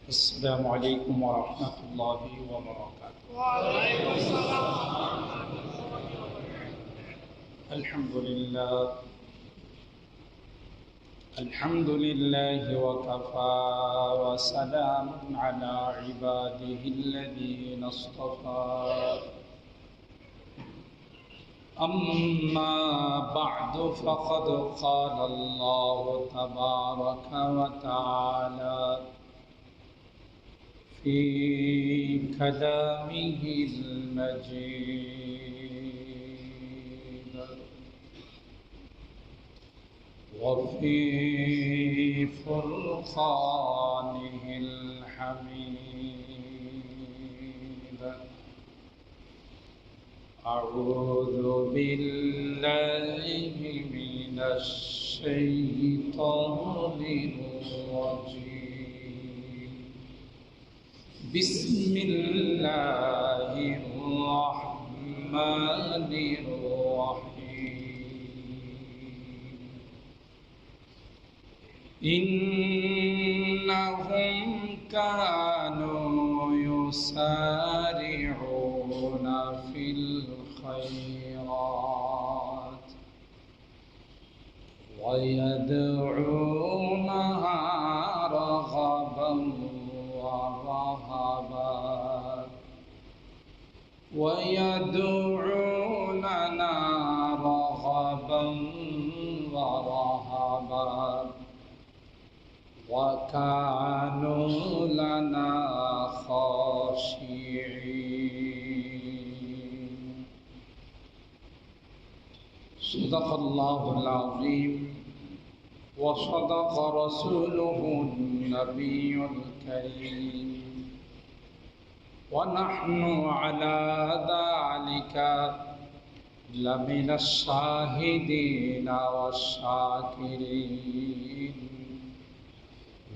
السلام عليكم ورحمة الله وبركاته. وعليكم السلام. الحمد لله وكفى وسلام على عباده الذين اصطفى. أما بعد فقد قال الله تبارك وتعالى في كلامه المجيد وفي فرقانه الحميد. أعوذ بالله من الشيطان الرجيم. بسم الله الرحمن الرحيم. إنهم كانوا يسارعون في الخيرات ويدعونها رغبا ورهبا ويدعوننا رغبا ورهبا وكانوا لنا خاشعين. صدق الله العظيم وصدق رسوله النبي الكريم ونحن على ذلك لمن الشاهدين والشاكرين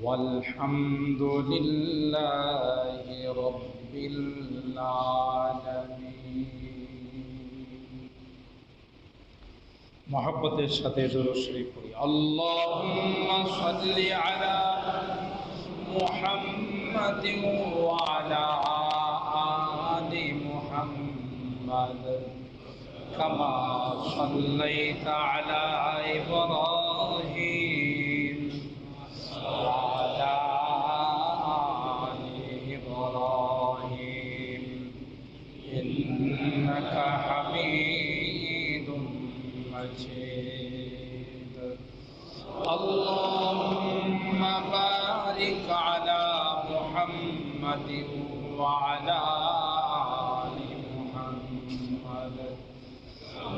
والحمد لله رب العالمين. محبت সাথে দুরূদ শরীফ পড়ি। আল্লাহুম্মা সাল্লি আলা মুহাম্মাদিন ওয়া আলা আলি মুহাম্মাদ কামা সাল্লাইতা আলা ইব্রাহিম ওয়া আলা আলি ইব্রাহিম ইন্নাকা হামিদুম مجيد. اللهم بارك على محمد وعلى آل محمد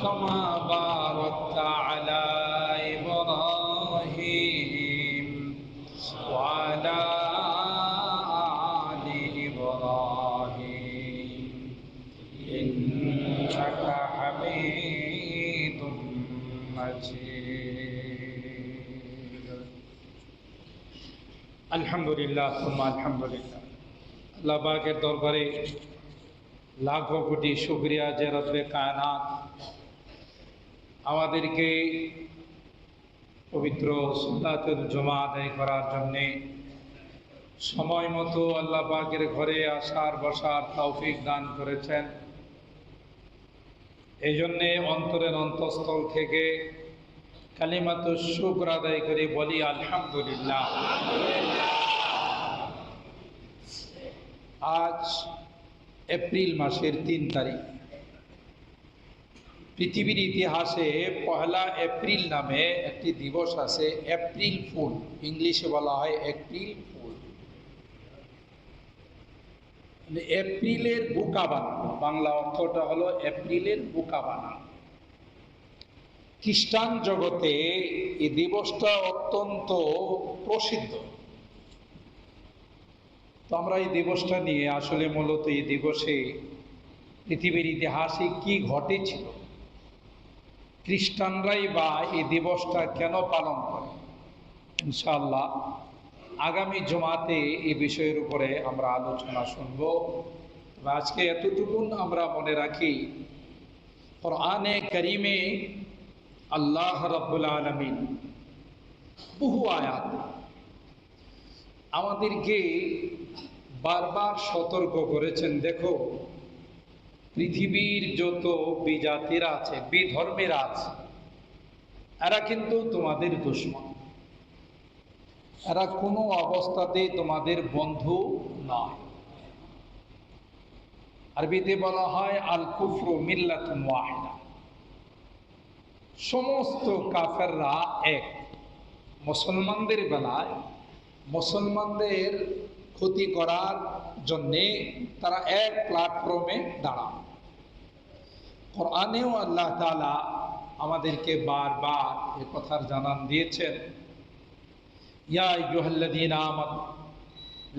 كما باركت على إبراهيم وعلى آل إبراهيم إنك حميد আলহামদুলিল্লাহ সুম্মা আলহামদুলিল্লাহ। আল্লাহ পাকের দরবারে লাখো কোটি শুকরিয়া যে রব্বে কায়নাত আমাদেরকে পবিত্র সালাতুল জুমা আদায় করার জন্যে সময় মতো আল্লাহ পাকের ঘরে আসার বসার তৌফিক দান করেছেন। এই জন্যে অন্তরের অন্তঃস্থল থেকে কালিমাতুশ শুকর আদায় করে বলি আলহামদুলিল্লাহ। আজ এপ্রিল মাসের 3 তারিখ। পৃথিবীর ইতিহাসে পহেলা এপ্রিল নামে একটি দিবস আছে, এপ্রিল ফুল, ইংলিশে বলা হয় এপ্রিল ফুল। এপ্রিলের বোকা বানানো, বাংলা অর্থটা হলো এপ্রিলের বোকা বানানো। খ্রিস্টান জগতে এই দিবসটা অত্যন্ত প্রসিদ্ধ। তো আমরা এই দিবসটা নিয়ে আসলে মূলত এই দিবসে পৃথিবীর ইতিহাসে কি ঘটেছিল, খ্রিস্টানরাই বা এই দিবসটা কেন পালন করে, ইনশাআল্লাহ আগামী জুমাতে এই বিষয়ের উপরে আমরা আলোচনা শুনব। আজকে এতটুকুন আমরা মনে রাখি, কোরআনে কারিমে আল্লাহ রাব্বুল আলামিন বহু আয়াত আমাদেরকে বারবার সতর্ক করেছেন, দেখো পৃথিবীর যত বিজাতিরা আছে, বিধর্মেরা আছে, এরা কিন্তু তোমাদের দুশমন, এরা কোনো অবস্থাতেই তোমাদের বন্ধু নয়। আরবিতে বলা হয় আল কুফরু মিল্লাতুন ওয়াহিদা, সমস্ত কাফেররা এক। মুসলমানদের বেলায় মুসলমানদের ক্ষতি করার জন্যে তারা এক প্ল্যাটফর্মে দাঁড়ায়। কোরআনেও আল্লাহ তাআলা আমাদেরকে বারবার এ কথার জানান দিয়েছেন, ইয়া আইয়ুহাল্লাযীনা আমানু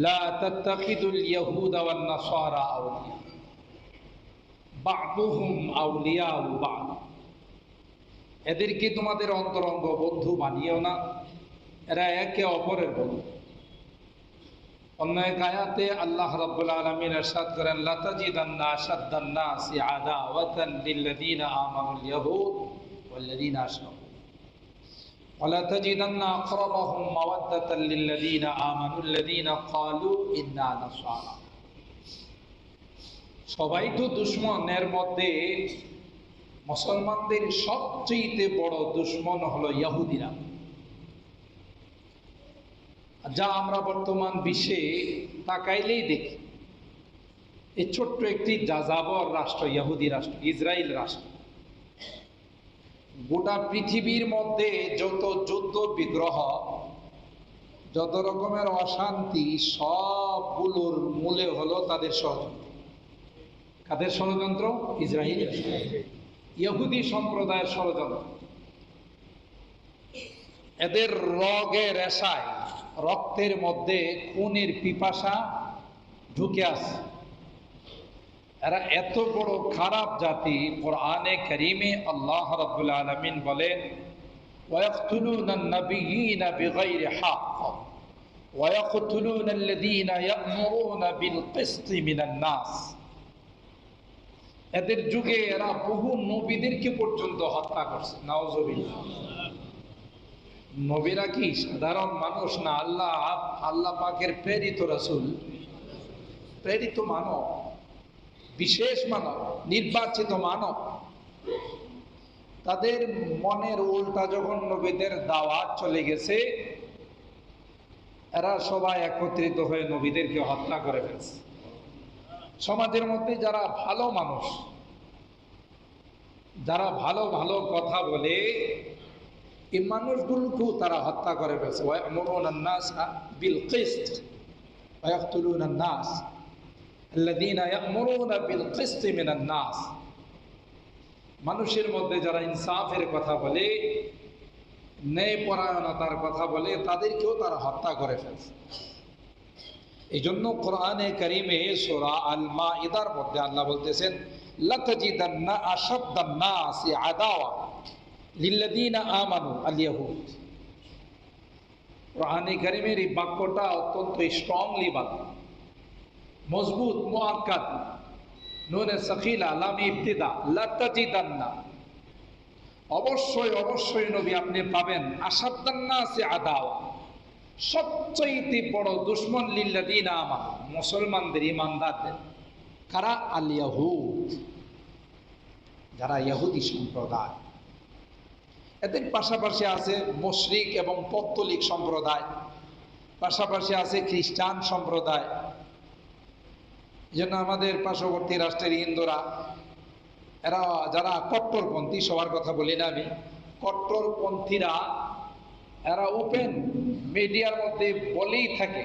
লা তাত্তাখিযুল ইয়াহুদা ওয়ান নাসারা আউলিয়া বা'দুহুম আউলিয়াউ বা'দ, এদেরকে তোমাদের অন্তরঙ্গ বন্ধু বানিও না, এরা একে অপরের বন্ধু। অন্য এক আয়াতে আল্লাহ রাব্বুল আলামিন ইরশাদ করেন, লাতাজিদান্না আশাদ্দান নাসি আদাওয়াতান লিল্লাযীনা আমানুল ইয়াহুদ ওয়াল্লাযীনা আশরাকু ওয়া লাতাজিদান্না আকরাবাহুম মাওয়াদ্দাতান লিল্লাযীনা আমানুল্লাযীনা ক্বালু ইন্না নাসারা। সবাই তো দুশমন, এর মধ্যে মুসলমানদের সবচেয়ে বড় দুশমন হলো ইহুদিরা, যা আমরা বর্তমান বিশ্বে তাকাইলেই দেখি। এই ছোট্ট একটি যাযাবর রাষ্ট্র, ইহুদি রাষ্ট্র, ইসরায়েল রাষ্ট্র, গোটা পৃথিবীর মধ্যে যত যুদ্ধ বিগ্রহ, যত রকমের অশান্তি, সবগুলোর মূলে হলো তাদের ষড়যন্ত্র। কাদের ষড়যন্ত্র? ইসরায়েল, ইহুদি সম্প্রদায়ের ষড়যন্ত্র। এদের রগের রেশায়, রক্তের মধ্যে খুনের পিপাসা ঢুকে আছে। এরা এত বড় খারাপ জাতি, কোরআনে কারীমে আল্লাহ রাব্বুল আলামিন বলেন, ওয়ায়াকতুলুনান নাবিয়্যিনা বিগাইরি হক ওয়ায়াকতুলুনাল্লাযীনা ইয়া'মুরুনা বিল কিসতি মিনান নাস। এদের যুগে এরা বহু নবীদেরকে পর্যন্ত হত্যা করছে। নাউযুবিল্লাহ। নবীরা কি সাধারণ মানুষ না? আল্লাহ পাকের প্রেরিত রাসূল, প্রেরিত মানব, বিশেষ মানব, নির্বাচিত মানব। তাদের মনের উল্টা যখন নবীদের দাওয়াত চলে গেছে, এরা সবাই একত্রিত হয়ে নবীদেরকে হত্যা করে ফেলছে। সমাজের মধ্যে যারা ভালো মানুষ, যারা ভালো ভালো কথা বলে, এই মানুষগুলোকেও তারা হত্যা করে ফেলছে। ওয়ায়ামুরুনান নাস বিল কিসত ওয়ায়াকতুলুনান নাস আল্লাযীনা ইয়া'মুরুনা বিল কিসতি মিনান নাস। মানুষের মধ্যে যারা ইনসাফের কথা বলে, ন্যায়পরায়ণতার কথা বলে, তাদেরকেও তারা হত্যা করে ফেলছে। এই জন্য কোরআনে কারীমে সূরা আল মাইদার মধ্যে আল্লাহ বলতেছেন, লাতাজিদান্না আশাদ্দান নাসি আদাওয়া লিল্লাযীনা আমানু আল ইয়াহুদ। কোরআনে কারীমের এই বাক্যটা অত্যন্ত স্ট্রংলি বাক্য, মজবুত, মুআক্কাদ, নুনে সাকিলা, লাম ইবতিদা, লাতাজিদান্না, অবশ্যই অবশ্যই নবী আপনি পাবেন, আশাদ্দান নাসি আদাওয়া, সবচেয়ে বড় দুশমন লিল্লাযীনা আমানু, মুসলমানদের, ঈমানদারদের। কারা? আল ইয়াহুদ, যারা ইহুদি সম্প্রদায়। এদের পাশাপাশি আছে মুশরিক এবং পৌত্তলিক সম্প্রদায়, পাশাপাশি আছে খ্রিস্টান সম্প্রদায়। এই জন্য আমাদের পার্শ্ববর্তী রাষ্ট্রের হিন্দুরা, এরা যারা কট্টরপন্থী, সবার কথা বলি না আমি, কট্টরপন্থীরা এরা ওপেন মিডিয়ার মধ্যে বলেই থাকে,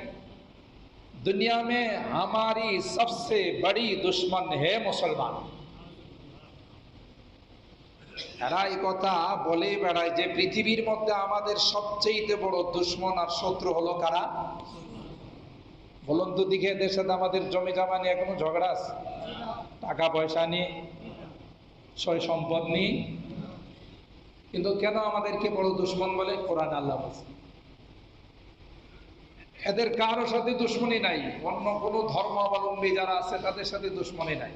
দুনিয়া মে হামারি সবসে বড়ি দুশ্মন হে মুসলমান। এরা এই কথা বলেই বেড়ায় যে পৃথিবীর মধ্যে আমাদের সবচেয়ে বড় দুশ্মন আর শত্রু হলো কারা? বলুন তো দিকে, এদের সাথে আমাদের জমি জমা নিয়ে কোনো ঝগড়া আছে? টাকা পয়সা নিয়ে, সয় সম্পদ নিয়ে। কিন্তু কেন আমাদেরকে বড় দুশ্মন বলে? কোরআন আল্লাহ বলছে এদের কারোর সাথে দুশ্মনী নাই, অন্য কোনো ধর্মাবলম্বী যারা আছে তাদের সাথে দুশ্মনী নাই,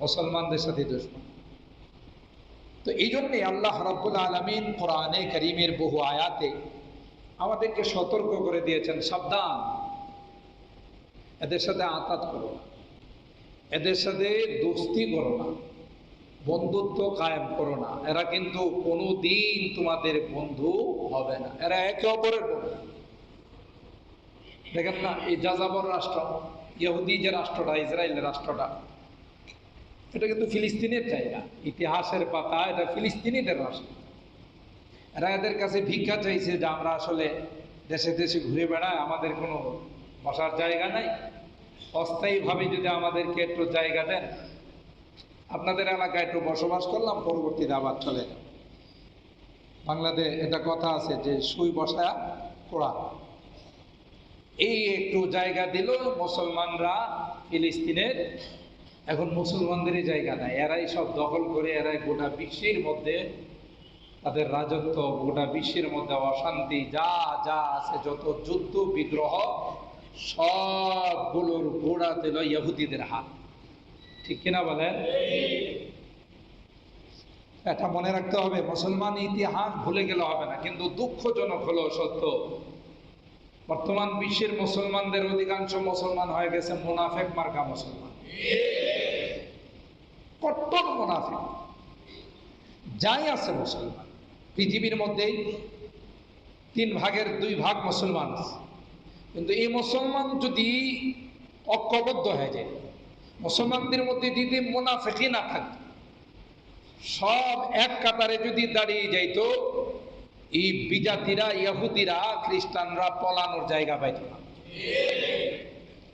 মুসলমানদের সাথে দুশ্মন। তো এই জন্যে আল্লাহ রাব্বুল আলামিন কোরআনে কারীমের বহু আয়াতে আমাদেরকে সতর্ক করে দিয়েছেন, সাবধান, এদের সাথে আতাত করো না, এদের সাথে দোস্তি করো না, বন্ধুত্ব কায়েম করো না। এরা কিন্তু কোনোদিন তোমাদের বন্ধু হবে না, এরা একে অপরের বন্ধু। দেখেন না, এই যাযাবর রাষ্ট্র, ইহুদি যে রাষ্ট্রটা, ইসরায়েলের রাষ্ট্রটা, এটা কিন্তু ফিলিস্তিনের জায়গা। ইতিহাসের পাতা, এটা ফিলিস্তিনিদের রাষ্ট্র। এরা এদের কাছে ভিক্ষা চাইছে যে আমরা আসলে দেশে দেশে ঘুরে বেড়াই, আমাদের কোনো বসার জায়গা নাই, অস্থায়ীভাবে যদি আমাদেরকে একটু জায়গা দেন, আপনাদের এলাকায় একটু বসবাস করলাম, পরবর্তীতে আবার চলে যাব। বাংলাদেশ এটা কথা আছে যে সুই বসায়া কোড়া। এই একটু জায়গা দিল মুসলমানরা ফিলিস্তিনের, এখন মুসলমানদেরই জায়গা নাই, এরাই সব দখল করে, এরাই গোটা বিশ্বের মধ্যে তাদের রাজত্ব, গোটা বিশ্বের মধ্যে অশান্তি, যা যা আছে যত যুদ্ধ বিগ্রহ সবগুলোর গোড়া দিল ইহুদিদের হাত। ঠিক কিনা বলেন? এটা মনে রাখতে হবে, মুসলমান ইতিহাস ভুলে গেলে হবে না। কিন্তু দুঃখজনক হলো সত্য, বর্তমান বিশ্বের মুসলমানদের অধিকাংশ মুসলমান হয়ে গেছে মুনাফেক মার্কা মুসলমান, কট্টর মুনাফেক। যাই আছে মুসলমান পৃথিবীর মধ্যেই 3 ভাগের 2 ভাগ মুসলমান আছে, কিন্তু এই মুসলমান যদি ঐক্যবদ্ধ হয়ে যায়, মুসলমানদের মধ্যে যদি মুনাফেকই না থাকতো, সব এক কাতারে যদি দাঁড়িয়ে যাইতো, এই বিজাতিরা, ইহুদিরা, খ্রিস্টানরা পলানোর জায়গা পাইত না।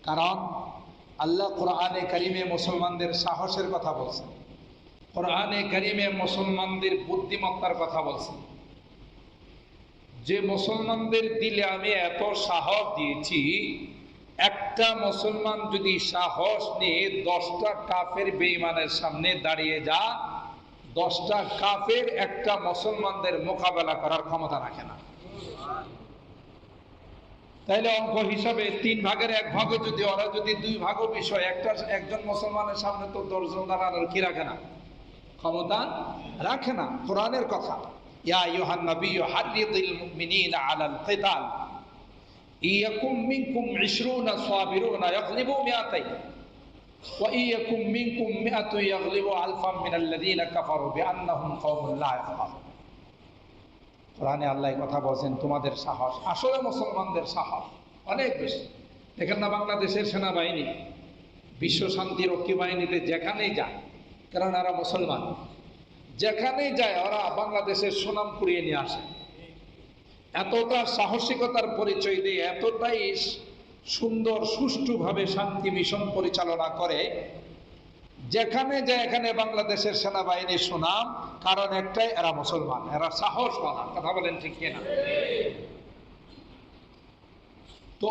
কারণ আল্লাহ কোরআনে কারিমে মুসলমানদের সাহসের কথা বলছেন, কোরআনে কারিমে মুসলমানদের বুদ্ধিমত্তার কথা বলছেন, যে মুসলমানদের দিলে আমি এত সাহস দিয়েছি, একটা মুসলমান যদি সাহস নিয়ে 10টা কাফের বেঈমানের সামনে দাঁড়িয়ে যা, 10টা কাফের একটা মুসলমানদের মোকাবেলা করার ক্ষমতা রাখে না। তাইলে অঙ্ক হিসাবে 3 ভাগের 1 ভাগে যদি ওরা যদি 2 ভাগ বিষয়, একজন মুসলমানের সামনে তো 10 জন দাঁড়ানোর কি রাখে না, ক্ষমতা রাখে না। কোরআনের কথা, ইয়া আইয়ুহান নাবিয়্যু হাররিদিল মুমিনিনা আলাল কিতাল ইয়াকুম মিনকুম 20 সাবিরুনা ইয়াগলিবু মিআতাইন ওয়া ইয়াকুম মিনকুম মিআতু ইয়াগলিবু আলফাম মিনাল্লাযীনা কাফারু বিআন্নাহুম কওমুন লা ইয়াফকাহুন। কোরআনে আল্লাহ কথা বলছেন, তোমাদের সাহস, আসলে মুসলমানদের সাহস অনেক বেশি। দেখেন না, বাংলাদেশের সেনাবাহিনী বিশ্ব শান্তি রক্ষী বাহিনীতে যেখানেই যায়, কারণ এরা মুসলমান, যেখানেই যায় ওরা বাংলাদেশের সুনাম কুড়িয়ে নিয়ে আসে। এতটা সাহসিকতার পরিচয় দিয়ে, এতটাই সুন্দর সুষ্ঠুভাবে শান্তি মিশন পরিচালনা করে, যেখানে যায় এখানে বাংলাদেশের সেনাবাহিনীর সুনাম। কারণ একটাই, এরা মুসলমান, এরা সাহসওয়ালা। কথা বলেন ঠিক কিনা? তো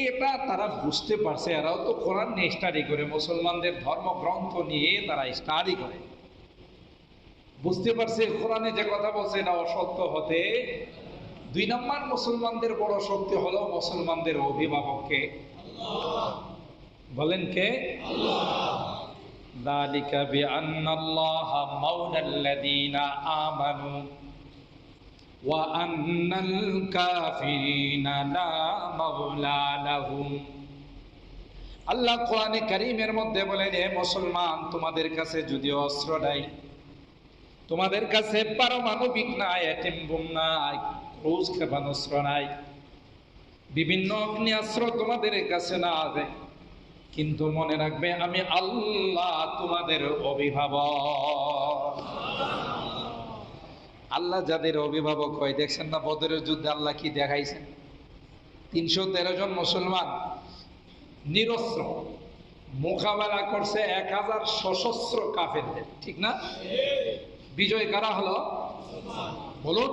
এটা তারা বুঝতে পারছে, এরাও তো কোরআন নিয়ে স্টাডি করে, মুসলমানদের ধর্মগ্রন্থ নিয়ে তারা স্টাডি করে, বুঝতে পারছে কোরআনে যে কথা বলছে এটা অসত্য হতে। 2 নম্বর, মুসলমানদের বড় শক্তি হলো মুসলমানদের অভিভাবককে। বলেন কে? যালিকা বিআন্নাল্লাহা মাওলাল্লাযীনা আমানু ওয়া আন্নাল কাফিরিনা লা মাওলা লাহুম। আল্লাহ কোরআনে কারীমের মধ্যে বলেন, হে মুসলমান, তোমাদের কাছে যদি অস্ত্র নাই, তোমাদের কাছে পারমাণবিক নাই, অ্যাটম বোম নাই, ক্রুজ ক্ষেপণাস্ত্র নাই, বিভিন্ন অগ্নিয়াস্ত্র তোমাদের কাছে না আছে, কিন্তু মনে রাখবে আমি আল্লাহ তোমাদের অভিভাবক। আল্লাহ যাদের অভিভাবক হয়, দেখছেন না বদরের যুদ্ধে আল্লাহ কি দেখাইছেন? 313 জন মুসলমান নিরস্ত্র মোকাবেলা করছে 1000 সশস্ত্র কাফেরদের। ঠিক না? বিজয় কারা হলো? বলুন,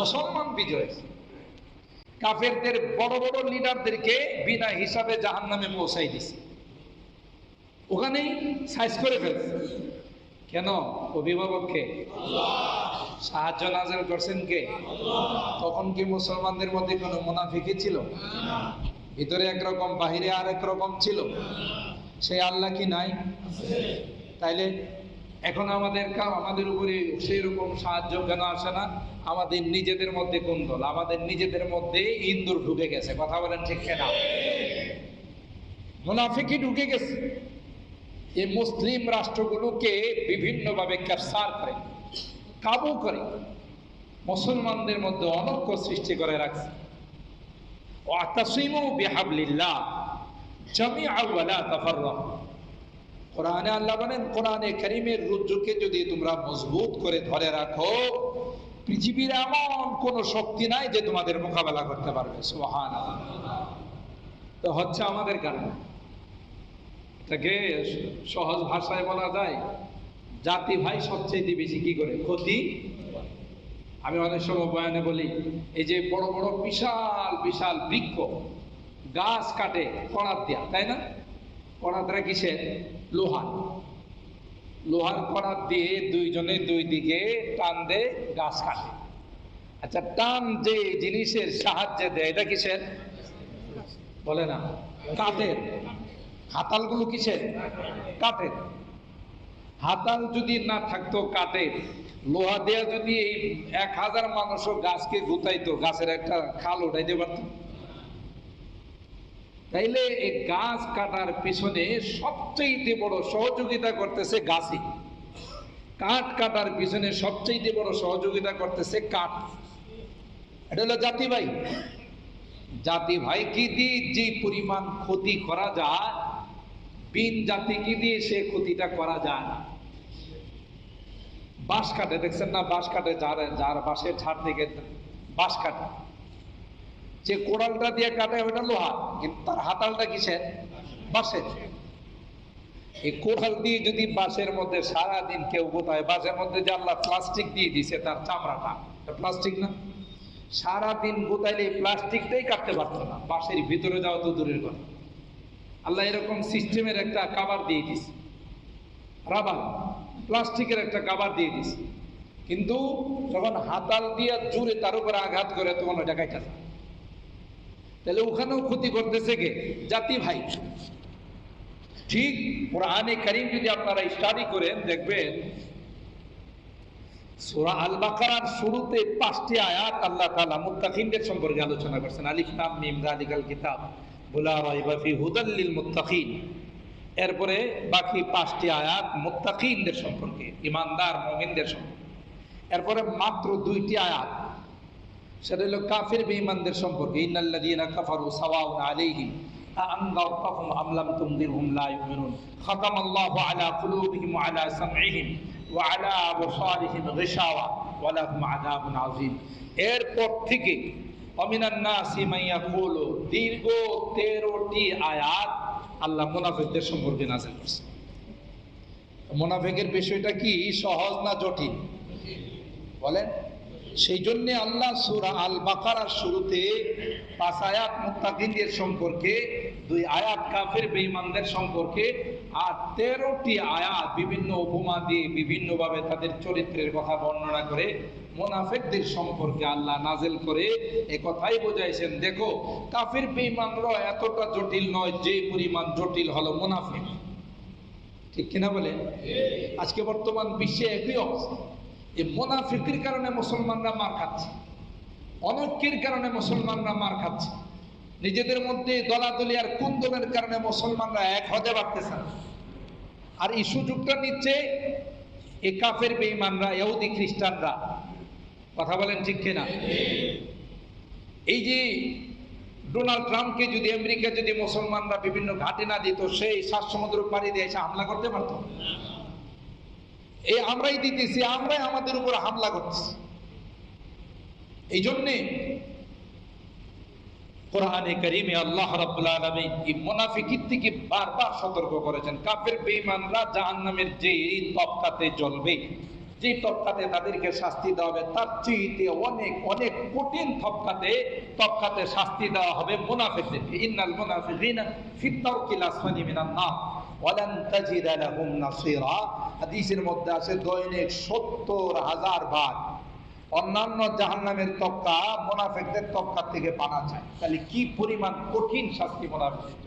মুসলমান বিজয়। কাফেরদের বড় বড় লিডারদেরকে বিনা হিসাবে জাহান্নামে পৌঁছাই দিছে, ওখানেই সাইজ করে ফেলছে। কেন? অভিভাবককে সাহায্য নাযিল করছেন কে? তখন কি মুসলমানদের মধ্যে কোনো মুনাফিকি ছিল? ভিতরে একরকম, বাহিরে আরেক রকম ছিল। সেই আল্লাহ কি নাই? তাইলে এখন আমাদের উপরে সেই রকম সাহায্য কেন আসে না? আমাদের নিজেদের মধ্যে কুন্দল, আমাদের নিজেদের মধ্যে ইন্দুর ঢুকে গেছে। কথা বলেন ঠিক কিনা? মুনাফিকি ঢুকে গেছে। এই মুসলিম রাষ্ট্রগুলোকে বিভিন্নভাবে ক্যাপচার করে, কাবু করে, মুসলমানদের মধ্যে অনৈক্য সৃষ্টি করে রাখছে। ওয়াতাসিমু বিহাবলিল্লাহ জামিআ ওয়া লা তাফাররাকু। কোরআনে আল্লাহ বলেন, কোরআনে কারীমের রজ্জুকে যদি তোমরা মজবুত করে ধরে রাখো, পৃথিবীর এমন কোন শক্তি নাই যে তোমাদের মোকাবেলা করতে পারবে। সুবহানাল্লাহ। তো হচ্ছে আমাদের কারণে, এটাকে সহজ ভাষায় বলা যায়, জাতি ভাই সবচেয়ে বেশি কি করে ক্ষতি। আমি অনেক সময় বয়ানে বলি, এই যে বড় বড় বিশাল বিশাল বৃক্ষ গাছ কাটে কড়াত দিয়া, তাই না? কড়াতরা কিসের? লোহার। লোহার কড়াত দিয়ে দুইজনে দুই দিকে টান দেয়, গাছ কাটে। আচ্ছা, টান যে জিনিসের সাহায্যে দেয়, এটা কিসের? বলে না, কাঠের। হাতালগুলো কিসের? কাঠের। হাতাল যদি না থাকতো কাঠের, লোহা দেয়া যদি এই 1000 মানুষও গাছকে গুতাইতো, গাছের একটা খাল উঠাইতে পারত? তাইলে এই গাছ কাটার পিছনে সবচেয়ে বড় সহযোগিতা করতেছে গাছই। কাঠ কাটার পিছনে সবচেয়ে বড় সহযোগিতা করতেছে কাঠ। এটা হলো জাতি ভাই। জাতি ভাই কি দিয়ে যে পরিমাণ ক্ষতি করা যায়, বিন জাতি কি দিয়ে সে ক্ষতিটা করা যায় না। বাঁশ কাটে, দেখছেন না? বাঁশ কাটে, যার বাঁশের ঝাড় থেকে বাঁশ কাটে, যে কোড়ালটা দিয়ে কাটে ওইটা লোহা, কিন্তু তার হাতালটা কিসের? বাঁশের। এই কোড়াল দিয়ে যদি বাঁশের মধ্যে সারাদিন কেউ গোতায়, বাঁশের মধ্যে যে আল্লাহ প্লাস্টিক দিয়ে দিছে, তার চামড়াটা প্লাস্টিক না, সারাদিন গোতাইলে এই প্লাস্টিকটাই কাটতে পারতো না, বাঁশের ভিতরে যাওয়া তো দূরের কথা। আল্লাহ এরকম সিস্টেমের একটা কাভার দিয়ে দিছে, রাবার প্লাস্টিকের একটা কাভার দিয়ে দিছে, কিন্তু যখন হাতাল দিয়ে জুড়ে তার উপরে আঘাত করে তখন ওইটা কাটা যায়। তাহলে ওখানেও ক্ষতি করতেছে কে? জাতি ভাই। ঠিক কোরআনে কারীম যদি আপনারা স্টাডি করেন, দেখবেন সূরা আল বাকারার শুরুতে 5টি আয়াত আল্লাহ তাআলা মুত্তাকিনদের সম্পর্কে আলোচনা করছেন। আলিফ লাম মিম যালিকাল কিতাব লা রাইবা ফি হুদাল লিল মুত্তাকিন। এরপরে বাকি 5টি আয়াত মুত্তাকিনদের সম্পর্কে, ঈমানদার মুমিনদের সম্পর্কে। এরপরে মাত্র 2টি আয়াত, সেটা হলো কাফির বেঈমানদের সম্পর্কে। ইন্নাল্লাযীনা কাফারু সাওয়াউন আলাইহিম আনযারতাহুম আম লাম তুনযিরহুম লা ইউমিনুন খাতামাল্লাহু আলা কুলুবিহিম ওয়া আলা সামঈহিম ওয়া আলা আবসারিহিম গিশাওয়া ওয়া লাহুম আযাবুন আযীম। এরপর থেকে অমিনান নাসি মান ইয়াকুলু, দীর্ঘ 13টি আয়াত আল্লাহ মুনাফিকদের সম্পর্কে নাযিল করেছেন। মুনাফিকের বিষয়টা কি সহজ না জটিল? বলেন। সেই জন্য আল্লাহ সূরা আল বাকারার শুরুতে 5 আয়াত মুত্তাকিনদের সম্পর্কে, 2 আয়াত কাফের বেঈমানদের সম্পর্কে, আর 13টি আয়াত বিভিন্ন উপমা দিয়ে বিভিন্নভাবে তাদের চরিত্রের কথা বর্ণনা করে মুনাফিকদের সম্পর্কে আল্লাহ নাযিল করে এই কথাই বোঝাইছেন, দেখো কাফের বেঈমানরা এতটা জটিল নয় যে পরিমাণ জটিল হলো মুনাফিক। ঠিক কিনা বলে? আজকে বর্তমান বিশ্বে একই অবস্থা। এই মুনাফিকের কারণে মুসলমানরা মার খাচ্ছে, অনৈক্যের কারণে মুসলমানরা মার খাচ্ছে, নিজেদের মধ্যে দলাদলি আর কুন্দলের কারণে মুসলমানরা এক হতে পারতেছে না। আর এই সুযোগটা নিচ্ছে এই কাফের বেঈমানরা, ইহুদি খ্রিস্টানরা। কথা বলেন ঠিক কিনা? এই যে ডোনাল্ড ট্রাম্পকে যদি আমেরিকা যদি মুসলমানরা বিভিন্ন ঘাটে না দিত, সেই 7 সমুদ্র পাড়ি দিয়ে এসে হামলা করতে পারত? এই আমরাই দিতেছি, আমরাই আমাদের উপর হামলা করতেছি। এই জন্যে কোরআনে কারীমে আল্লাহ রাব্বুল আলামিন এই মুনাফিকির থেকে বারবার সতর্ক করেছেন। কাফের বেঈমানরা জাহান্নামের যে তফকাতে জ্বলবে, যে তফকাতে তাদেরকে শাস্তি দেওয়া হবে, তার চেয়ে অনেক অনেক কঠিন তফকাতে শাস্তি দেওয়া হবে মুনাফিকদেরকে। ইন্নাল মুনাফিকিনা ফি দারকিল আসফালি মিনান নার ওয়া লান তাজিদা লাহুম নাসীরা। হাদিসের মধ্যে আছে দৈনিক 70,000 বার অন্যান্য জাহান্নামের তফকা মুনাফিকদের তফকা থেকে বানা যায়। তাহলে কি পরিমাণ কঠিন শাস্তি মুনাফিকদের।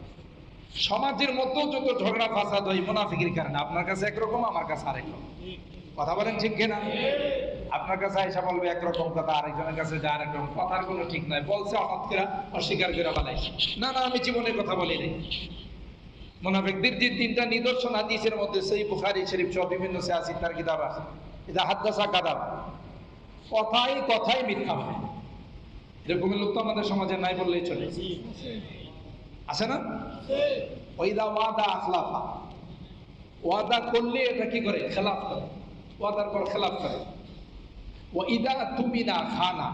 সমাজের মধ্যেও যত ঝগড়া ফাসাদ হয় মুনাফিকের কারণে, আপনার কাছে একরকম, আমার কাছে আরেক রকম। কথা বলেন ঠিক কিনা? আপনার কাছে আইসা বলবে একরকম কথা, আরেকজনের কাছে যা আরেক রকম। কথার কোনো ঠিক নাই, বলছে অসৎ করে অস্বীকার করে বানাইছে। না না, আমি জীবনের কথা বলি নাই। মুনাফিকদের যে তিনটা নিদর্শন হাদিসের মধ্যে সহিহ বুখারী শরীফ সহ বিভিন্ন সিয়াসিতার কিতাব আছে, এটা হাদ্দাসা কাদাব, কথাই কথাই মিথ্যা বলে। এরকমের লোক তো আমাদের সমাজে নাই বললেই চলে, আছে না? ওয়াইদা ওয়াদা আখলাফা, ওয়াদা করলে এটা কি করে? খেলাফ করে, ওয়াদার পর খেলাফ করে। ওয়াইদা তুমিনা খানা,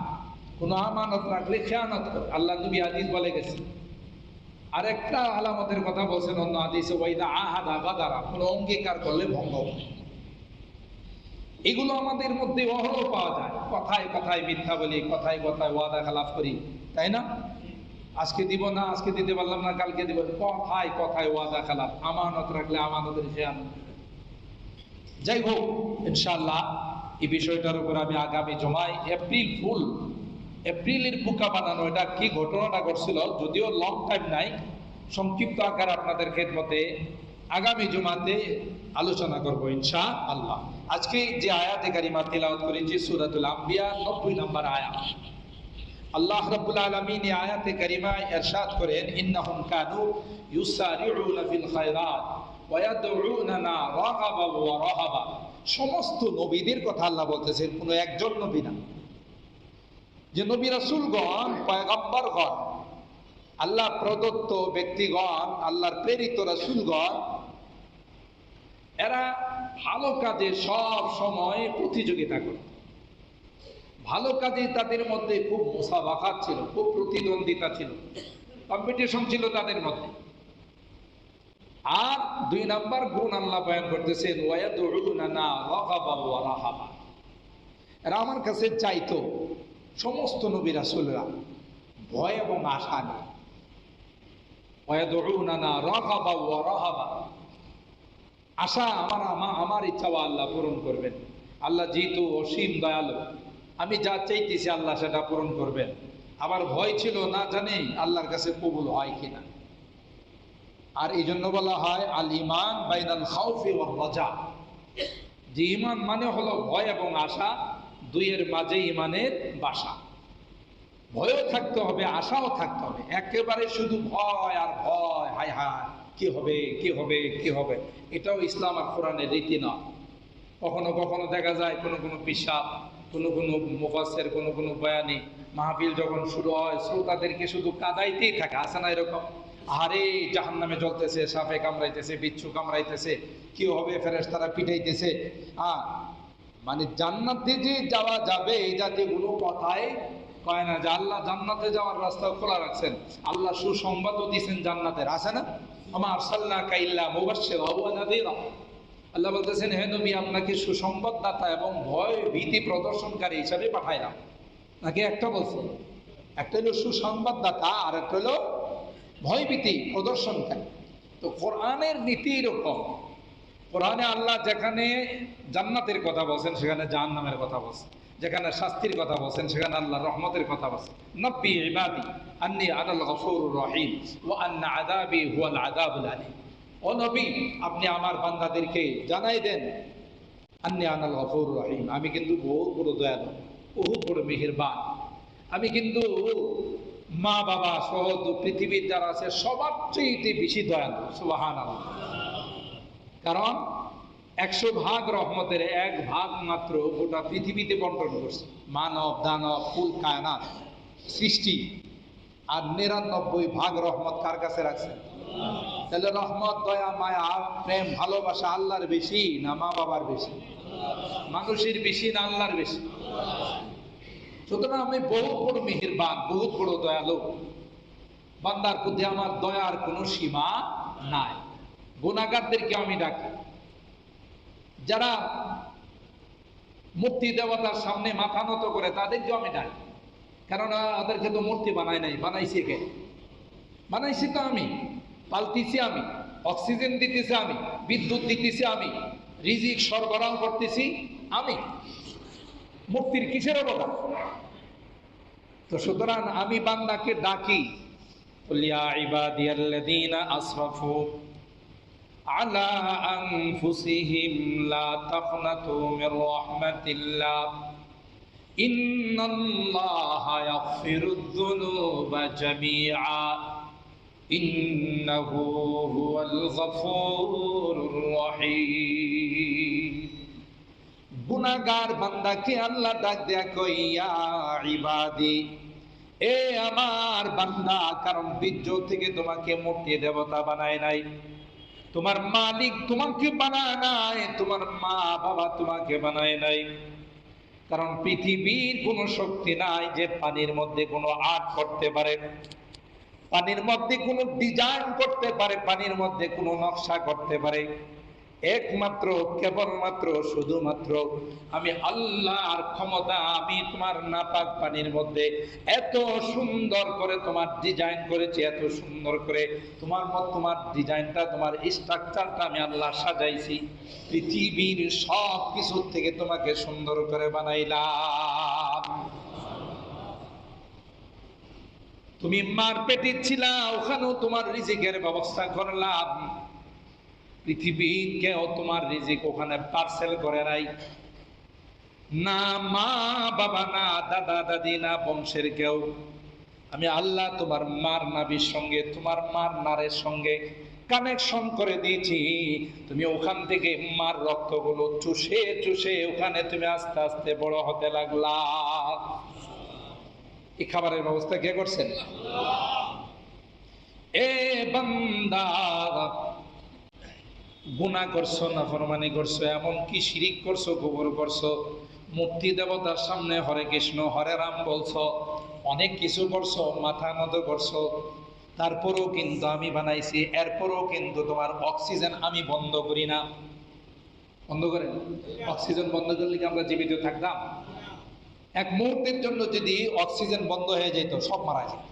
কোন আমানত রাখলে খেয়ানত করে। আল্লাহ নবী হাদিস বলে গেছে। আরেকটা আলামতের কথা বলছেন অন্য হাদিসে, ওয়াইদা আহাদা গাদারা, কোন অঙ্গীকার করলে ভঙ্গ করে। এগুলো আমাদের মধ্যে অহরহ পাওয়া যায়। কথায় কথায় মিথ্যা বলি, কথায় কথায় ওয়াদা খেলাফ করি, তাই না? আজকে দিব না, আজকে দিতে পারলাম না, কালকে দিব, কথায় কথায় ওয়াদা খেলাফ। আমানত রাখলে আমানতের খেয়ানত। যাই হোক, ইনশাআল্লাহ এই বিষয়টার উপর আমি আগামী জমায় এপ্রিল ফুল, এপ্রিলের পোকা বানানো, এটা কি ঘটনাটা ঘটছিল, যদিও লং টাইম নাই, সংক্ষিপ্ত আকার আপনাদের খেদমতে আগামী জুমাতে আলোচনা করব ইনশাআল্লাহ। আজকে যে আয়াতে কারিমা তিলাওয়াত করেছি সূরাতুল আম্বিয়া 90 নম্বর আয়াত। আল্লাহ রাব্বুল আলামিন এই আয়াতে কারিমায় ইরশাদ করেন, ইন্নাহুম কানু ইউসারিউনা ফিল খায়রাত ওয়া ইয়াদউনানা রাগাবা ওয়া রাহাবা। সমস্ত নবীদের কথা আল্লাহ বলতেছেন, কোনো একজন নবী না, যে নবী রাসূলগণ, পয়গম্বরগণ, আল্লাহ প্রদত্ত ব্যক্তিগণ, আল্লাহর প্রেরিত রাসূলগণ, এরা ভালো কাজে সব সময় প্রতিযোগিতা করত। ভালো কাজে তাদের মধ্যে খুব মুসাবাকাত ছিল, খুব প্রতিদ্বন্দ্বিতা ছিল, কম্পিটিশন ছিল তাদের মধ্যে। আর 2 নাম্বার গুণ আল্লাহ বয়ান করতেছেন, ওয়ায়াদউনানা রাগাবা ওয়া রাহাবা। এরা আমার কাছে চাইতো, সমস্ত নবী রাসূলরা, ভয় এবং আশা নিয়ে। ওয়ায়াদউনানা রাগাবা ওয়া রাহাবা, আশা আমার ইচ্ছা আল্লাহ পূরণ করবেন। আল্লাহ যেহেতু অসীম দয়ালু, আমি যা চাইতেছি আল্লাহ সেটা পূরণ করবেন। আবার ভয় ছিল, না জানি আল্লাহর কাছে কবুল হয় কিনা। আর এই জন্য বলা হয় আল ঈমান বাইনাল খাউফি ওয়ার রাজা, যে ঈমান মানে হলো ভয় এবং আশা, দুইয়ের মাঝে ঈমানের বাসা। ভয়ও থাকতে হবে, আশাও থাকতে হবে। একেবারে শুধু ভয় আর ভয়, হায় হায় কি হবে কি হবে কি হবে, এটাও ইসলাম আর কোরআনের রীতি না। কখনো কখনো দেখা যায় কোনো কোনো পিশাব, কোনো কোনো মুফাসসির, কোনো কোনো বয়ানী মাহফিল যখন শুরু হয়, শ্রোতাদেরকে শুধু কাঁদাইতেই থাকে, আছে না এরকম? আরে জাহান্নামে জ্বলতেছে, সাপে কামড়াইতেছে, বিচ্ছু কামড়াইতেছে, কি হবে, ফেরেশতারা পিটাইতেছে। মানে জান্নাতে যে যাওয়া যাবে এই জাতীয় কোনো কথাই কয় না, যে আল্লাহ জান্নাতে যাওয়ার রাস্তা খোলা রাখছেন, আল্লাহ সুসংবাদও দিয়েছেন জান্নাতের, আছে না? আমা আরসালনাকা ইল্লা মুবাশশিরা ওয়া নাযীরা। আল্লাহ বলতেছেন, হে নবী, আপনাকে সুসংবাদদাতা এবং ভয় ভীতি প্রদর্শনকারী হিসাবে পাঠাইলাম। নাকি একটা বলছে, একটা হলো সুসংবাদদাতা, আর একটা হলো ভয় ভীতি প্রদর্শনকারী। তো কোরআনের নীতি এরকম। কোরআনে আল্লাহ যেখানে জান্নাতের কথা বলছেন সেখানে জাহান্নামের কথা বলছেন, যেখানে শাস্তির কথা বলছেন সেখানে আল্লাহ রহমতের কথা বলছেন। নব্বি ইবাদি আন্নী আনাল গফুরুর রহিম ওয়া আন্না আযাবি হুয়াল আযাবুল আলীম। ও নবী, আপনি আমার বান্দাদেরকে জানাই দেন, আন্নী আনাল গফুরুর রহিম, আমি কিন্তু বহুত বড় দয়ালু, বহুত বড় মেহেরবান। আমি কিন্তু মা বাবা সহ পৃথিবীর যারা আছে সবার চেয়ে বেশি দয়ালু। সুবহানাল্লাহ। কারণ 100 ভাগ রহমতের 1 ভাগ মাত্র গোটা পৃথিবীতে বন্টন করছে, মানব দানব কুল কায়নাত সৃষ্টি। আর 99 ভাগ রহমত কার কাছে রাখছে? তাহলে রহমত, দয়া, মায়া, প্রেম, ভালোবাসা আল্লাহর বেশি না মা বাবার বেশি? মানুষের বেশি না আল্লাহর বেশি? সুতরাং আমি বহুত বড় মেহেরবান, বহুত বড় দয়ালু। বান্দার প্রতি আমার দয়ার কোনো সীমা নাই। গুনাহগারদেরকে আমি ডাকি, যারা মূর্তি দেবতার সামনে মাথা নত করে তাদেরকে আমি ডাকি। কারণ ওদেরকে তো মূর্তি বানাই নাই, বানাইছি কে? বানাইছি তো আমি, পালতিছি আমি, অক্সিজেন দিতেছি আমি, বিদ্যুৎ দিতেছি আমি, রিজিক সরবরাহ করতেছি আমি। মূর্তির কিসের অবদান? তো সুতরাং আমি বান্দাকে ডাকি, ইয়া ইবাদিয়াল্লাযীনা আসরাফু আলা আনফুসিহিম লা তাকনাতু মির রাহমাতিল্লাহ ইন্নাল্লাহা ইয়াগফিরুয যুনুবা জামিআ ইন্নাহু হুয়াল গফুরুর রহিম। গুনাহগার বান্দাকে আল্লাহ ডাক দেয়া কই, ইয়া ইবাদি, এ আমার বান্দা। কারণ বীর্য থেকে তোমাকে মূর্তি দেবতা বানায় নাই, তোমার মালিক তোমাকে বানায় নাই, তোমার মা বাবা তোমাকে বানায় নাই। কারণ পৃথিবীর কোনো শক্তি নাই যে পানির মধ্যে কোনো আর্ট করতে পারে, পানির মধ্যে কোনো ডিজাইন করতে পারে, পানির মধ্যে কোনো নকশা করতে পারে। একমাত্র কেবলমাত্র শুধুমাত্র আমি আল্লাহর ক্ষমতা। আমি তোমার নাপাক পানির মধ্যে এত সুন্দর করে তোমার ডিজাইন করেছি, এত সুন্দর করে তোমার ডিজাইনটা, তোমার স্ট্রাকচারটা আমি আল্লাহ সাজাইছি। পৃথিবীর সব কিছু থেকে তোমাকে সুন্দর করে বানাইলাম। তুমি মার পেটে ছিলা, ওখানেও তোমার রিজিকের ব্যবস্থা করলাম। পৃথিবীর কেউ তোমার রিজিক ওখানে পার্সেল করে নাই, না মা বাবা, না দাদা দাদি, না বংশের কেউ। আমি আল্লাহ তোমার মার নাভির সঙ্গে, তোমার মার নারের সঙ্গে কানেকশন করে দিয়েছি। তুমি ওখান থেকে মার রক্তগুলো চুষে চুষে ওখানে তুমি আস্তে আস্তে বড় হতে লাগলা। এই খাবারের ব্যবস্থা কে করছেন? এ বান্দা, গুনাহ করছো, নাফরমানি করছো, এমন কি শিরিক করছো, কুফর করছো, মূর্তি দেবতার সামনে হরে কৃষ্ণ হরে রাম বলছো, অনেক কিছু করছো, মাথা নত করছো। তারপরেও কিন্তু আমি বানাইছি, এরপরেও কিন্তু তোমার অক্সিজেন আমি বন্ধ করি না। বন্ধ করেন? অক্সিজেন বন্ধ করলে কি আমরা জীবিত থাকতাম? এক মুহূর্তের জন্য যদি অক্সিজেন বন্ধ হয়ে যেত, সব মারা যেত।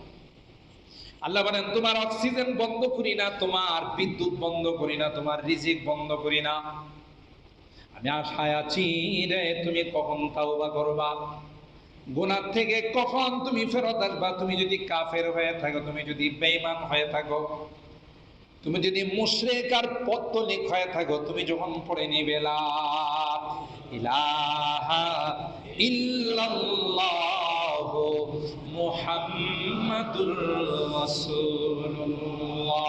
আল্লাহ বলেন, তোমার অক্সিজেন বন্ধ করি না, তোমার বিদ্যুৎ বন্ধ করি না, তোমার রিজিক বন্ধ করি না। আমি আশায় আছি রে, তুমি কখন তাওবা করবা, গুনাহ থেকে কখন তুমি ফেরত আসবা। তুমি যদি কাফের হয়ে থাকো, তুমি যদি বেঈমান হয়ে থাকো, তুমি যদি মুশরিক আর পত্তলিক হয়ে থাকো, তুমি যখন পড়ে নিবে লা ইলাহা ইল্লাল্লাহু মুহাম্মাদুর রাসূলুল্লাহ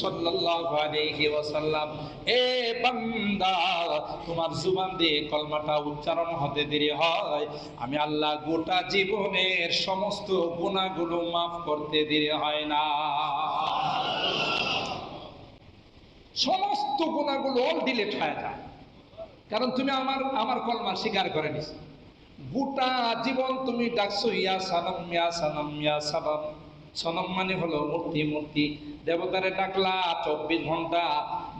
সাল্লাল্লাহু আলাইহি ওয়াসাল্লাম, এ বান্দা, তোমার জুবান দিয়ে কলমাটা উচ্চারণ হতে দেরি হয়, আমি আল্লাহ গোটা জীবনের সমস্ত গুনাহগুলো মাফ করতে দেরি হয় না। সমস্ত গুনাহগুলো অল ডিলিট হয়ে যায়, কারণ তুমি আমার কলমা স্বীকার করে নিছো। গোটা জীবন তুমি ডাকছো ইয়া সানাম, ইয়া সানাম, ইয়া সানাম। সনম মানে হলো মূর্তি, মূর্তি। দেবতারে ডাকলা 24 ঘন্টা,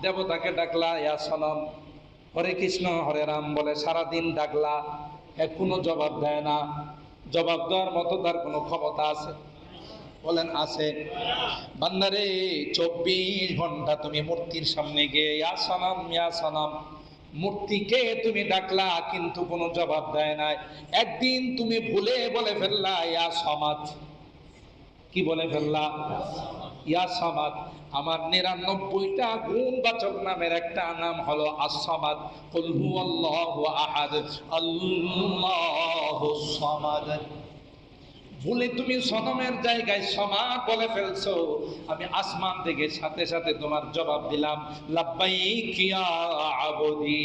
দেবতাকে ডাকলা ইয়া সনম। হরে কৃষ্ণ হরে রাম বলে সারাদিন ডাকলা, কোনো জবাব দেয় না। জবাব দেওয়ার মতো তার কোনো ক্ষমতা আছে? বলেন আছে? বান্দারে 24 ঘন্টা তুমি মূর্তির সামনে গিয়ে ইয়া সনম, ইয়া সনম, মূর্তিকে তুমি ডাকলা, কিন্তু কোনো জবাব দেয় নাই। একদিন তুমি ভুলে বলে ফেললা ইয়া সমাদ। কি বলে ফেললা? ইয়া সামাদ। আমার 99টা গুণবাচক নামের একটা নাম হলো as-সামাদ। কুল হুয়াল্লাহু আহাদ আল্লাহুস সামাদ। ভুলে তুমি সনমের জায়গায় সমাদ বলে ফেলছো। আমি আসমান থেকে সাথে সাথে তোমার জবাব দিলাম, লাব্বাইক ইয়া আবদি।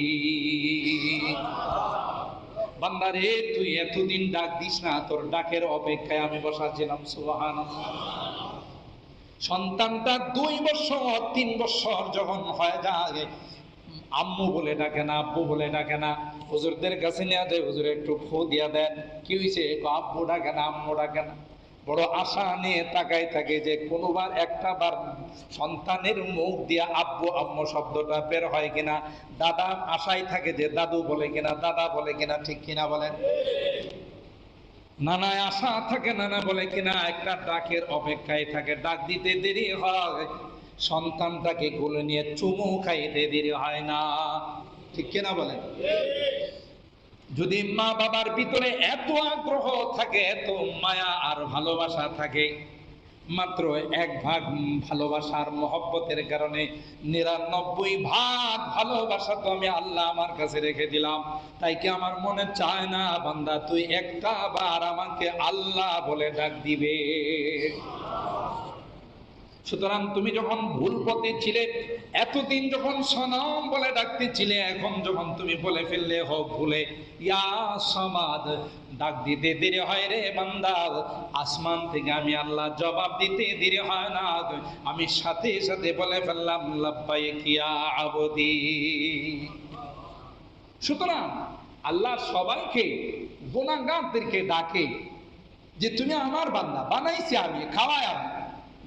বান্দারে, তুই এতদিন ডাক দিস না, তোর ডাকের অপেক্ষায় আমি বসাছিলাম। সুবহানাল্লাহ। সন্তানটা 2 বছর 3 বছর যখন হয়ে যায়, আম্মু বলে ডাকে না, আব্বু বলে ডাকে না। হুজুরদের কাছে নিয়ে যায়, হুজুর একটু ফু দিয়া দেন। কি হয়েছে? আব্বু ডাকে না, আম্মু ডাকে না। বড় আশা নিয়ে তাকাই থাকে যে কোনোবার একটা বার সন্তানের মুখ দিয়া আব্বু আম্মু শব্দটা বের হয় কিনা। দাদা আশায় থাকে যে দাদু বলে কিনা, দাদা বলে কিনা, ঠিক কিনা বলেন? নানায় আশা থাকে, নানা বলে কিনা। একটা ডাকের অপেক্ষায় থাকে, ডাক দিতে দেরি হয়, সন্তানটাকে কোলে নিয়ে চুমু খাইতে দেরি হয় না, ঠিক কিনা বলেন? যদি মা বাবার ভিতরে এত আগ্রহ থাকে, এত মায়া আর ভালোবাসা থাকে, মাত্র 1 ভাগ ভালোবাসার মহব্বতের কারণে 99 ভাগ ভালোবাসা তো আমি আল্লাহ আমার কাছে রেখে দিলাম। তাই কি আমার মনে চায় না বান্দা তুই একটা বার আমাকে আল্লাহ বলে ডাক দিবে? সুতরাং তুমি যখন ভুল পথে ছিলে, এতদিন যখন সনম বলে ডাকতেছিলে, এখন যখন তুমি বলে ফেললে হোক ভুলে ইয়া সামাদ, ডাক দিতে দেরি হয় রে বান্দা, আসমান থেকে আমি আল্লাহ জবাব দিতে দেরি হয় না, আমি সাথে সাথে বলে ফেললাম লাব্বাইক ইয়া আবদি। সুতরাং আল্লাহ সবাইকে, গুনাহগারদেরকে ডাকে যে তুমি আমার বান্দা, বানাইছি আমি, খাওয়াই আমি,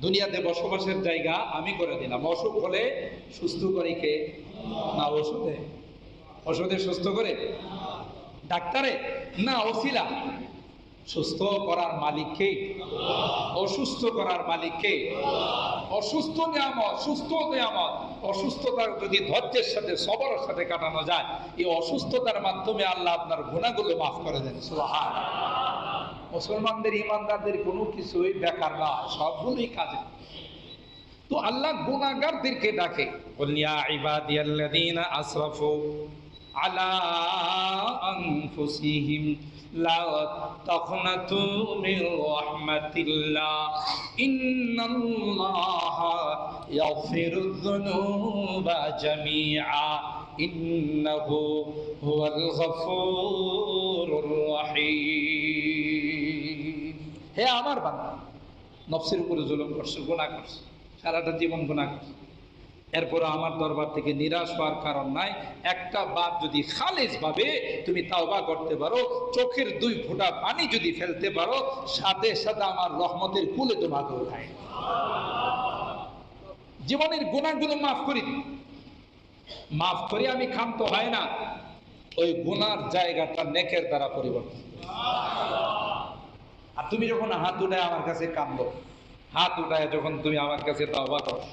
দুনিয়াতে বসবাসের জায়গা আমি করে দিলাম। অসুখ হলে সুস্থ করে কে? না ওষুধে? ওষুধে সুস্থ করে? ডাক্তারে? না ওসিলা। সুস্থ করার মালিক কে? অসুস্থ করার মালিক কে? অসুস্থ নিয়ামত, সুস্থ নিয়ামত। অসুস্থতা যদি ধৈর্যের সাথে, সবরের সাথে কাটানো যায়, এই অসুস্থতার মাধ্যমে আল্লাহ আপনার গুনাহগুলো মাফ করে দেন। সুবহানাল্লাহ। মুসলমানদের, ইমানদারদের কোনো কিছুই বেকার না, সবগুলোই কাজে। তো আল্লাহ গুনাহগারদেরকে ডাকে, কুল ইয়া ইবাদিয়াল্লাযীনা আসরাফু আলা আনফুসিহিম লা তাকনাতু মির রাহমাতিল্লাহ ইন্নাল্লাহা ইয়াগফিরুয যুনুবা জামিআ ইন্নাহু হুয়াল গফুরুর রহিম। হে আমার বান্দা, নফসের উপরে জুলুম করছো, গুনাহ করছো, সারাটা জীবন গুনাহ করছো, এরপর আমার দরবার থেকে নিরাশ হওয়ার কারণ নাই। একটা বাত যদি খালেজ ভাবে তুমি তাওবা করতে পারো, চোখের 2 ফোঁটা পানি যদি ফেলতে পারো, সাথে সাথে আমার রহমতের কুলে তোমাকে উঠায়, জীবনের গুনাহগুলো মাফ করে দিই। মাফ করে আমি ক্ষান্ত হয় না, ওই গুনার জায়গাটা নেকের দ্বারা পরিবর্তন। আর তুমি যখন হাত উঠায় আমার কাছে কাঁদো, হাত উঠায় যখন তুমি আমার কাছে তাওবা করো,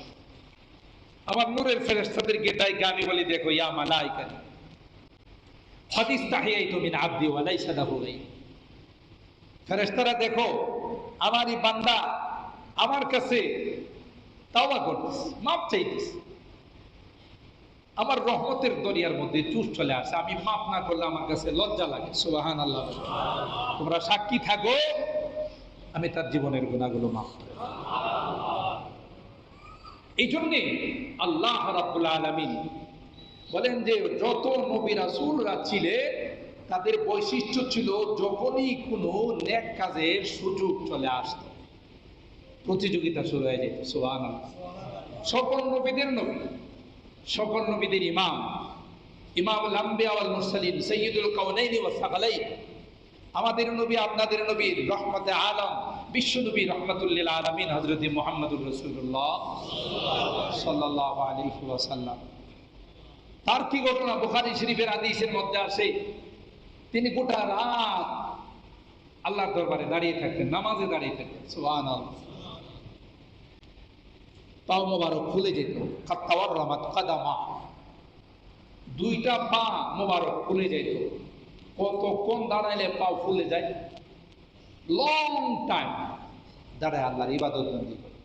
আমার নূরের ফেরেশতাদেরকে ডাইকে আমি বলি, দেখো ইয়া মালাইকা কদ ইস্তাহিয়াইতু মিন আবদি ওয়া লাইসা লাহু গায়র। ফেরেশতারা দেখো আমারই বান্দা আমার কাছে তাওবা করতেছে, মাপ চাইতেছে, আমার রহমতের দরিয়ার মধ্যে চুষ চলে আসে, আমি মাপ না করলে আমার কাছে লজ্জা লাগে। সুবহানাল্লাহ। তোমরা সাক্ষী থাকো, আমি তার জীবনের গুনাহগুলো মাফ করে দেব। এই জন্যে আল্লাহ রাব্বুল আলামিন বলেন যে যত নবী রাসূলরা ছিলেন, তাদের বৈশিষ্ট্য ছিল যখনই কোনো নেক কাজের সুযোগ চলে আসতো, প্রতিযোগিতা শুরু হয়ে যেত। সুবহানাল্লাহ। সকল নবীদের নবী, সকল নবীদের ইমাম, ইমামুল আম্বিয়া ওয়াল মুরসালিন, সাইয়্যিদুল কাউনাইন ওয়াস সাকালাইন, আমাদের নবী, আপনাদের নবী, রহমতে আলম, বিশ্ব নবী, রহমাতুল লিল আলামিন, হযরত মুহাম্মদুর রাসূলুল্লাহ সাল্লাল্লাহু আলাইহি ওয়াসাল্লাম। তার কি ঘটনা বুখারী শরীফের হাদিসের মধ্যে আছে, তিনি গোটা রাত আল্লাহর দরবারে দাঁড়িয়ে থাকতেন, নামাজে দাঁড়িয়ে থাকতেন। সুবহানাল্লাহ। পাও মোবারক ফুলে যেত, কাত্তাওয়ার রহমাত কাদামা, 2টা পা মোবারক ফুলে যেত। কতক্ষণ দাঁড়াইলে পাও ফুলে যায়? লং টাইম দাঁড়ায় আল্লাহর ইবাদত বন্দি করে।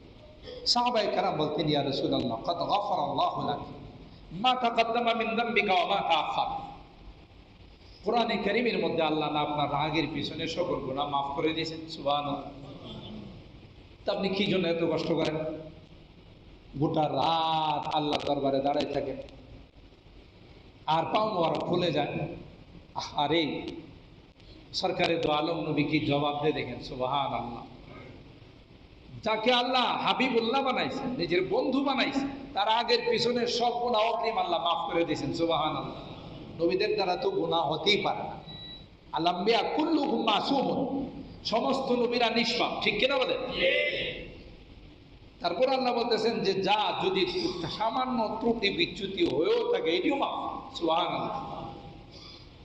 সাহাবায়ে কেরাম বলতেন, ইয়া রাসূলুল্লাহ কদ গফারাল্লাহু লাক মা তাকাদ্দামা মিন যামবিকা ওয়া মা তাআখার। কোরআনে কারীমের মধ্যে আল্লাহ না আপনার আগের পিছনে সকল গুনাহ মাফ করে দিয়েছেন। সুবহানাল্লাহ। তা আপনি কি জন্য এত কষ্ট করেন? গোটা রাত আল্লাহর দরবারে দাঁড়ায় থাকেন আর পাও মোবারক ফুলে যায়। আরে সরকারে দো আলম নবী কি জবাব দিয়ে দেখেন। সুবহানাল্লাহ। যাকে আল্লাহ হাবিবুল্লাহ বানাইছেন, নিজের বন্ধু বানাইছেন, তার আগের পিছনের সব গুনাহ অগ্রিম আল্লাহ মাফ করে দিয়েছেন। সুবহানাল্লাহ। নবীদের দ্বারা তো গুনাহ হতেই পারে না। আল আম্বিয়া কুল্লুহুম মাসুমুন, সমস্ত নবীরা নিষ্পাপ, ঠিক কিনা বলেন? তারপর আল্লাহ বলতেছেন যে যা যদি সামান্য ত্রুটি বিচ্যুতি হয়েও থাকে, এটিও মাফ। সুবহানাল্লাহ।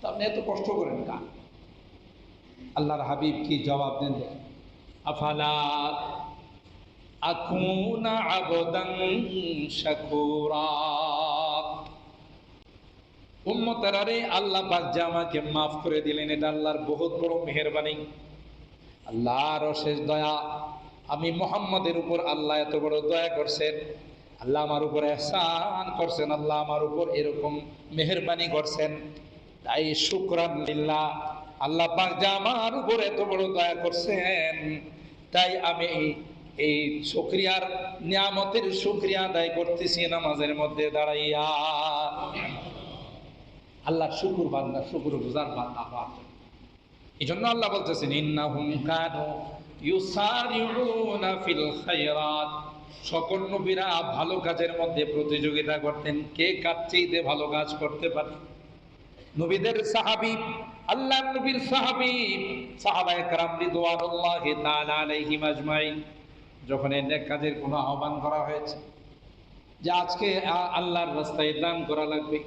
তা আপনি এত কষ্ট করেন কা? আল্লাহর হাবিব কি জবাব দেন? আফালা আকুনা আবদান শাকুরা। উম্মতেরা রে, আল্লাহ পাক যে আমাকে মাফ করে দিলেন, এটা আল্লাহর বহুত বড় মেহেরবানি, আল্লাহর অশেষ দয়া। আমি মুহাম্মদের উপর আল্লাহ এত বড় দয়া করছেন, আল্লাহ আমার উপর ইহসান করছেন, আল্লাহ আমার উপর এরকম মেহেরবানি করছেন, তাই শুকরান লিল্লাহ। আল্লাহ পাক যে আমার উপর এত বড় দয়া করছেন, তাই আমি এই শুকরিয়ার নিয়ামতের শুকরিয়া আদায় করতেছি নামাজের মধ্যে দাঁড়াইয়া। আল্লাহর শুকর বান্দা, শুকর গুজার বান্দা হওয়ার জন্য। এই জন্য আল্লাহ বলতেছেন ইন্নাহুম কানু ইউসারিউনা ফিল খায়রাত। সকল নবীরা ভালো কাজের মধ্যে প্রতিযোগিতা করতেন, কে কার চাইতে ভালো কাজ করতে পারে। নবীদের সাহাবী, আল্লাহর নবীর সাহাবী সাহাবায়ে কেরাম রিদওয়ানুল্লাহি তাআলা আলাইহিম আজমাইন, যখন এই নেক কাজের কোনো আহ্বান করা হয়েছে যে আজকে আল্লাহর রাস্তায় দান করা লাগবে,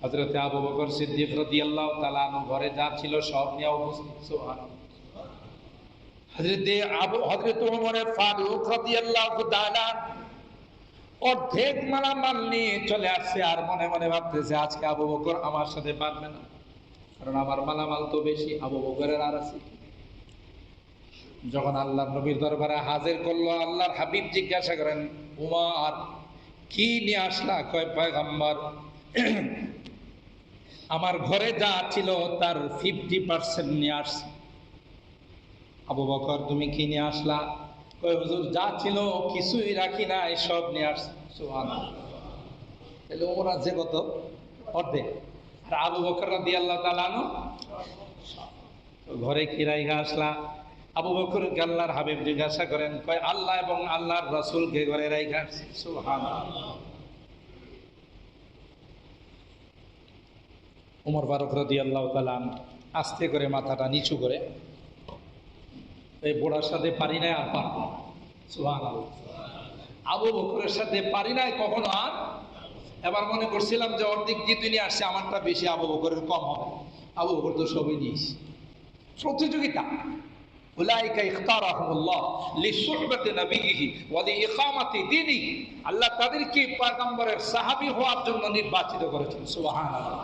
হযরত আবু বকর সিদ্দিক রাদিয়াল্লাহু তাআলা আনহু ঘরে যা ছিল সব নিয়ে উপস্থিত। সুবহানাল্লাহ। হযরত ওমর ফারুক রাদিয়াল্লাহু তাআলা অর্ধেক মালামাল নিয়ে চলে আসছে, আর মনে মনে ভাবতেছে আজকে আবু বকর আমার সাথে পারবে না, কারণ আমার মালামাল তো বেশি, আবু বকরের আর আছে। যখন আল্লাহর নবীর দরবারে হাজির করলো, আল্লাহর হাবিব জিজ্ঞাসা করেন, উমর কি নিয়ে আসলা? কয় পয়গম্বর, আমার ঘরে যা ছিল তার 50% নিয়ে আসছি। আবু বকর তুমি কি নিয়ে আসলা? কয় হুজুর যা ছিল কিছুই রাখি না, সব নিয়ে আসছি। সুবহানাল্লাহ। তাহলে ওমর আছে কত? অর্ধেক। আর আবু বকর রাদিয়াল্লাহু তাআলা আনহু ঘরে কি রাইখা আসলা? আবু বকরকে আল্লাহর হাবিব জিজ্ঞাসা করেন, কয় আল্লাহ এবং আল্লাহর রাসূলকে ঘরে রাইখা আসছি। সুবহানাল্লাহ। ওমর ফারুক রাদিয়াল্লাহু তাআলা আস্তে করে মাথাটা নিচু করে, এই বুড়ার সাথে পারি নাই আর পারব না। সুবহানাল্লাহ। আবু বকরের সাথে পারি নাই কখনো আর। এবার মনে করছিলাম যে অর্ধেক জিতে নিয়ে আসছে, আমারটা বেশি, আবু বকরের কম হবে। আবু বকর তো সবই নিয়েছে। প্রতিযোগিতা। উলাইকা ইখতারাহুমুল্লাহ লিসুহবাতি নবিয়িহি ওয়া লিইকামাতি দীনিহি। আল্লাহ তাদেরকে পয়গম্বরের সাহাবী হওয়ার জন্য নির্বাচিত করেছেন। সুবহানাল্লাহ।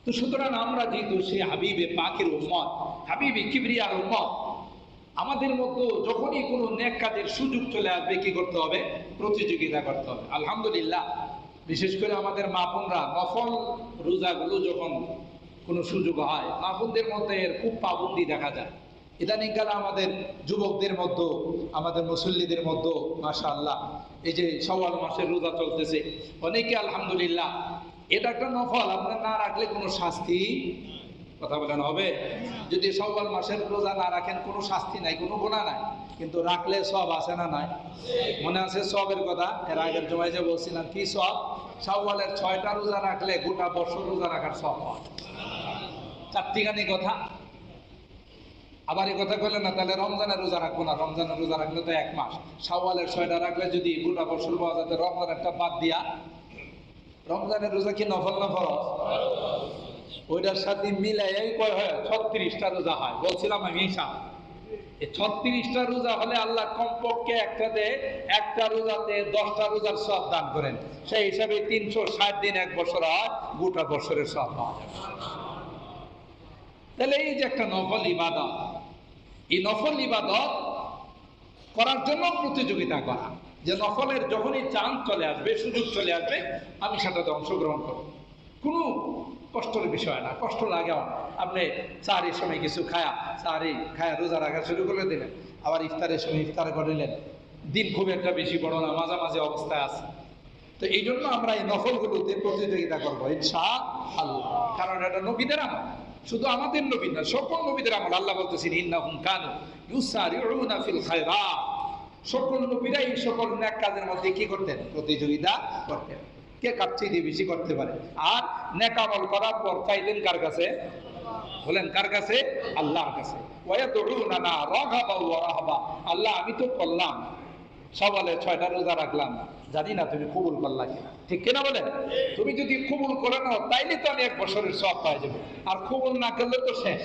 তো সুতরাং আমরা যেহেতু সে হাবিবে পাকের উম্মত, হাবিবে কিবরিয়ার উম্মত, আমাদের মধ্যে যখনই কোনো নেক কাজের সুযোগ চলে আসবে কি করতে হবে? প্রতিযোগিতা করতে হবে। আলহামদুলিল্লাহ, বিশেষ করে আমাদের মা বোনরা নফল রোজাগুলো যখন কোনো সুযোগ হয়, মা বোনদের মধ্যে এর খুব পাবন্দি দেখা যায়। ইদানিংকালে আমাদের যুবকদের মধ্যে, আমাদের মুসল্লিদের মধ্যে মাশাআল্লাহ এই যে শাওয়াল মাসের রোজা চলতেছে, অনেকে আলহামদুলিল্লাহ এটা একটা নফল, আপনার না রাখলে কোনো শাস্তি, কথা বলেন হবে? যদি শাওয়াল মাসের রোজা না রাখেন কোনো শাস্তি নাই, কোনো গুনাহ নাই, কিন্তু রাখলে সব আছে না নাই? মনে আছে সবের কথা? এর আগের জমায় যে বলছিলাম কি সব? শাওয়ালের 6টা রোজা রাখলে গোটা বছর রোজা রাখার সব হয়। চারটিখানি কথা। আবার এই কথা বললেন না তাহলে রমজানের রোজা রাখবো না, রমজানের রোজা রাখলে তো 1 মাস, শাওয়ালের 6টা রাখলে যদি গোটা বছর পাওয়া যাবে, রমজান একটা বাদ দিয়া। রমজানের রোজা কি নফল না ফরজ? ওইটার সাথে মিলাই কয় হয় 36টা রোজা হয়। বলছিলাম আমি হিসাব, এই 36টা রোজা হলে আল্লাহ কমপক্ষে একটা রোজাতে 10টা রোজার সব দান করেন। সেই হিসাবে 360 দিন এক বছর হয়, গোটা বছরের সব পাওয়া যাবে। তাহলে এই যে একটা নফল ইবাদত, এই নফল ইবাদত করার জন্য প্রতিযোগিতা করা, যে নফলের যখনই চাঁদ চলে আসবে, সুযোগ চলে আসবে, আমি সেটাতে অংশগ্রহণ করব। কোনো কষ্টের বিষয় না, কষ্ট লাগেও না। আপনি চারের সময় কিছু খায়া রোজা রাখা শুরু করে দিলেন, আবার ইফতারের সময় ইফতার করিলেন, দিন খুব একটা বেশি বড় না, মাঝামাঝি অবস্থায় আছে। তো এই জন্য আমরা এই নফলগুলোতে প্রতিযোগিতা করবো ইনশাআল্লাহ, কারণ এটা নবীদের আমল, শুধু আমাদের নবী না, সকল নবীদের আমল। আল্লাহ বলতেছেন ইন্নাহুম কানু ইউসারিউনা ফিল খায়রাত। সকল নবীরা এই সকল নেক কাজের মধ্যে কি করতেন? প্রতিযোগিতা করতেন, কে কার চেয়ে বেশি করতে পারে। আর নেক আমল করার পর চাইতেন কার কাছে? বলেন কার কাছে? আল্লাহর কাছে। ওয়ায়াদউনানা রাগাবা ওয়া রাহাবা। আল্লাহ আমি তো করলাম, সওয়ালে 6টা রোজা রাখলাম, জানি না তুমি কবুল করলা কিনা, ঠিক কিনা বলেন? তুমি যদি কবুল করে নাও তাইলে তো আমি 1 বছরের সব পাই যাবো, আর কবুল না করলে তো শেষ।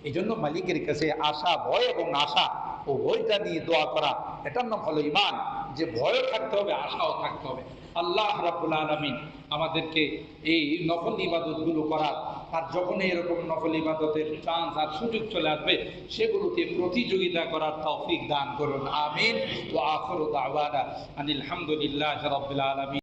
এই জন্য মালিকের কাছে আশা, ভয় এবং আশা ও ভয়টা নিয়ে দোয়া করা, এটার নাম হলো ঈমান। যে ভয়ও থাকতে হবে, আশাও থাকতে হবে। আল্লাহ রাব্বুল আলামিন আমাদেরকে এই নফল ইবাদতগুলো করার, আর যখন এরকম নফল ইবাদতের চান্স আর সুযোগ চলে আসবে, সেগুলোতে প্রতিযোগিতা করার তৌফিক দান করুন। আমিন। ওয়া আখিরু দাওয়ানা আনিল হামদুলিল্লাহি রাব্বিল আলামিন।